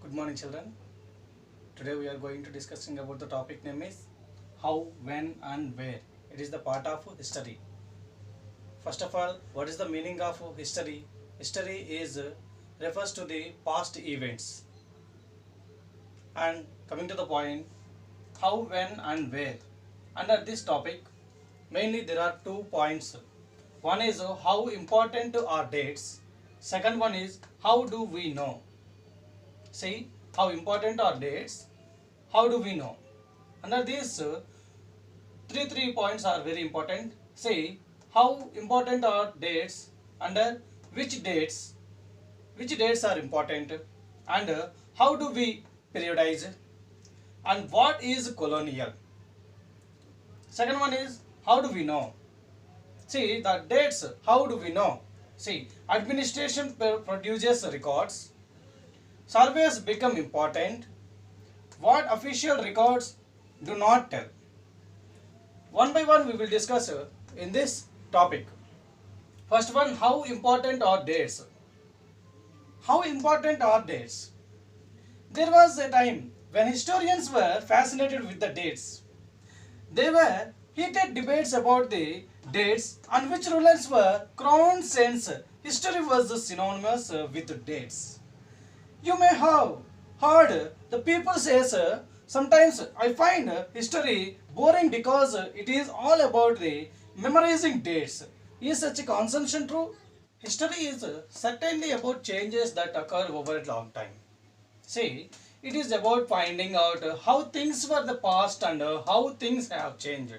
Good morning, children. Today we are going to discussing about the topic name is how, when, and where. It is the part of history. First of all, what is the meaning of history? History is refers to the past events. And coming to the point, how, when, and where. Under this topic, mainly there are 2 points. One is how important are dates. Second one is how do we know. See, how important are dates? How do we know? Under these three points are very important. See, how important are dates? Under which dates are important, and how do we periodize, and what is colonial? Second one is how do we know? See, the dates. How do we know? See, administration produces records. Surveys become important. What official records do not tell. One by one we will discuss in this topic. First one, how important are dates? How important are dates? There was a time when historians were fascinated with the dates. There were heated debates about the dates and which rulers were crowned since history was synonymous with dates. You may have heard the people say, sometimes I find history boring because it is all about the memorizing dates. Is such a consumption true? History is certainly about changes that occur over a long time. See, it is about finding out how things were the past and how things have changed.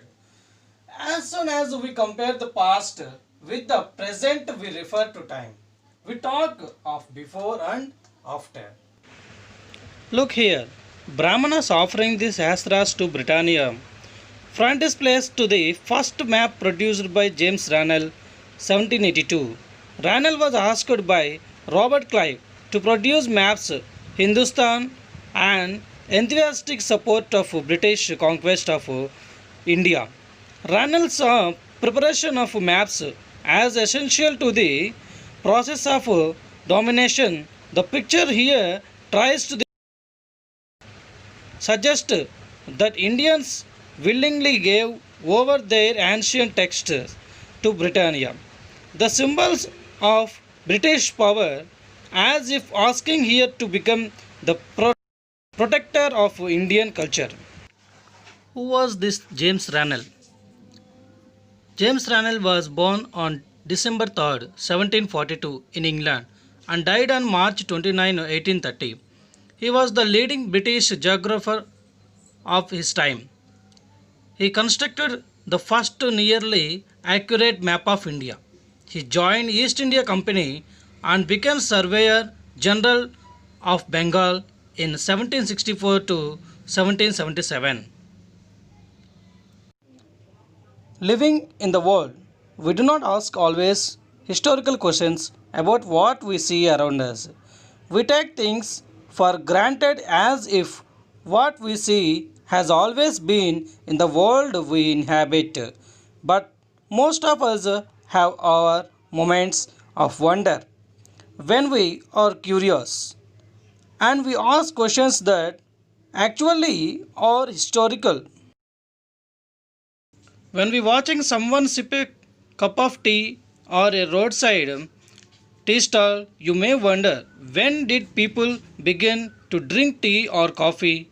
As soon as we compare the past with the present, we refer to time. We talk of before and after. Look here, Brahmanas offering these Shastras to Britannia. Frontispiece to the first map produced by James Rannell, 1782. Rannell was asked by Robert Clive to produce maps Hindustan and enthusiastic support of British conquest of India. Rannell saw preparation of maps as essential to the process of domination. The picture here tries to suggest that Indians willingly gave over their ancient texts to Britannia, the symbols of British power, as if asking here to become the protector of Indian culture. Who was this James Rannell? James Rannell was born on December 3rd, 1742 in England and died on March 29, 1830. He was the leading British geographer of his time. He constructed the first nearly accurate map of India. He joined East India Company and became Surveyor General of Bengal in 1764 to 1777. Living in the world, we do not ask always historical questions about what we see around us. We take things for granted as if what we see has always been in the world we inhabit. But most of us have our moments of wonder when we are curious and we ask questions that actually are historical. When we watching someone sip a cup of tea or a roadside tea stall, you may wonder when did people begin to drink tea or coffee?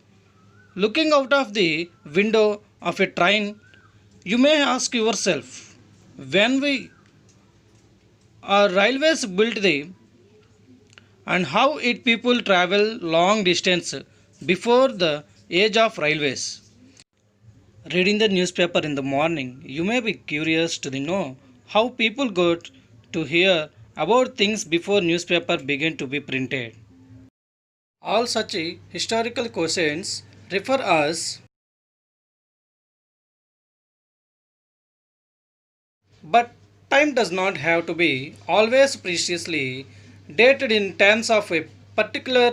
Looking out of the window of a train, you may ask yourself when we our railways built the and how it people travel long distance before the age of railways. Reading the newspaper in the morning, you may be curious to know how people got to hear about things before newspaper began to be printed. All such historical questions refer us, but time does not have to be always preciously dated in terms of a particular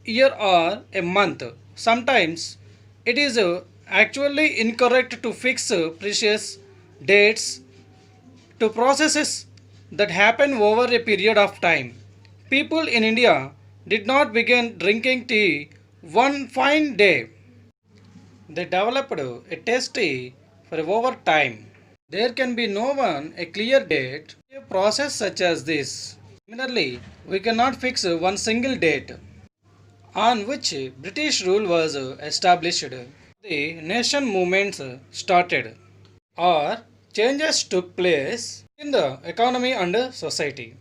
year or a month. Sometimes it is actually incorrect to fix precious dates to processes that happen over a period of time. People in India did not begin drinking tea one fine day. They developed a tasty for over time. There can be no one a clear date. A process such as this. Similarly, we cannot fix one single date on which British rule was established. The nation movements started or changes took place in the economy and society.